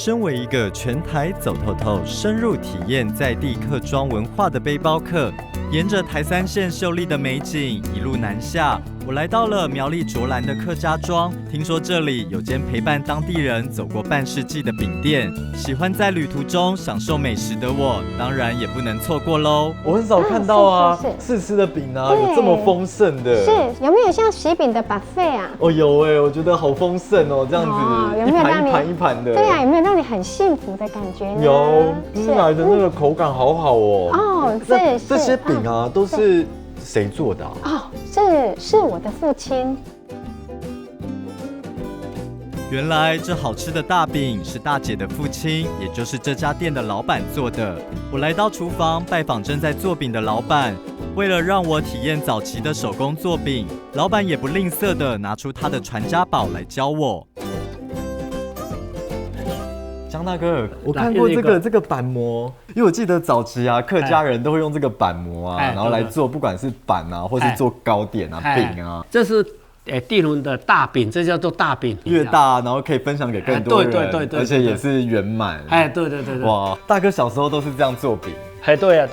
身为一个全台走透透、深入体验在地客庄文化的背包客，沿着台三线秀丽的美景一路南下，我来到了苗栗卓兰的客家庄。听说这里有间陪伴当地人走过半世纪的饼店，喜欢在旅途中享受美食的我，当然也不能错过喽。我很少看到啊，试吃的饼啊，有这么丰盛的。是，有没有像喜饼的 buffet 啊？哦，有哎，我觉得好丰盛哦，这样子有没有让你一盘一盘的？对啊，有没有让你很幸福的感觉呢？有，吃来的那个口感好好哦。哦，这些饼啊，都是谁做的啊？哦，是我的父亲。原来这好吃的大饼是大姐的父亲，也就是这家店的老板做的。我来到厨房拜访正在做饼的老板，为了让我体验早期的手工做饼，老板也不吝啬的拿出他的传家宝来教我。江大哥，我看过这个板模，因为我记得早期啊，客家人都会用这个板模啊，然后来做不管是板啊，或是做糕点啊、饼啊。这是地伦的大饼，这叫做大饼，越大然后可以分享给更多人，对，而且也是圆满。对，哇，大哥小时候都是这样做饼。对啊。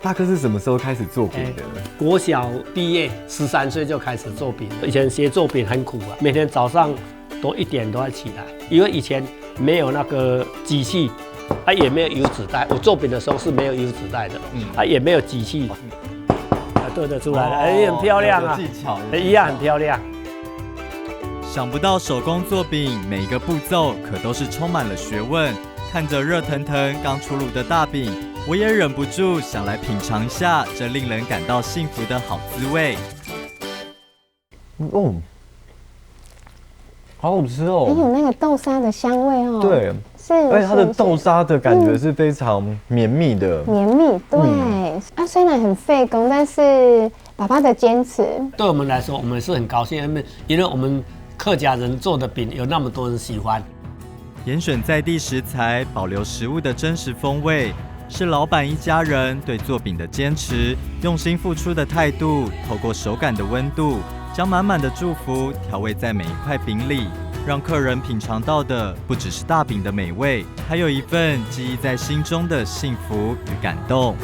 大哥是什么时候开始做饼的？国小毕业13岁就开始做饼，以前学做饼很苦啊，每天早上都1点都要起来，因为以前没有那个机器，也没有油纸袋。我做饼的时候是没有油纸袋的，也没有机器，对得出来的，很漂亮啊，技巧一样很漂亮。想不到手工做饼每一个步骤可都是充满了学问。看着热腾腾刚出炉的大饼，我也忍不住想来品尝一下这令人感到幸福的好滋味。哦，好好吃哦！有那个豆沙的香味哦。对，而且它的豆沙的感觉是非常绵密的。绵密，对。虽然很费工，但是爸爸的坚持，对我们来说，我们是很高兴，因为我们客家人做的饼有那么多人喜欢。严选在地食材，保留食物的真实风味，是老板一家人对做饼的坚持，用心付出的态度，透过手感的温度，将满满的祝福调味在每一块饼里，让客人品尝到的不只是大饼的美味，还有一份记忆在心中的幸福与感动。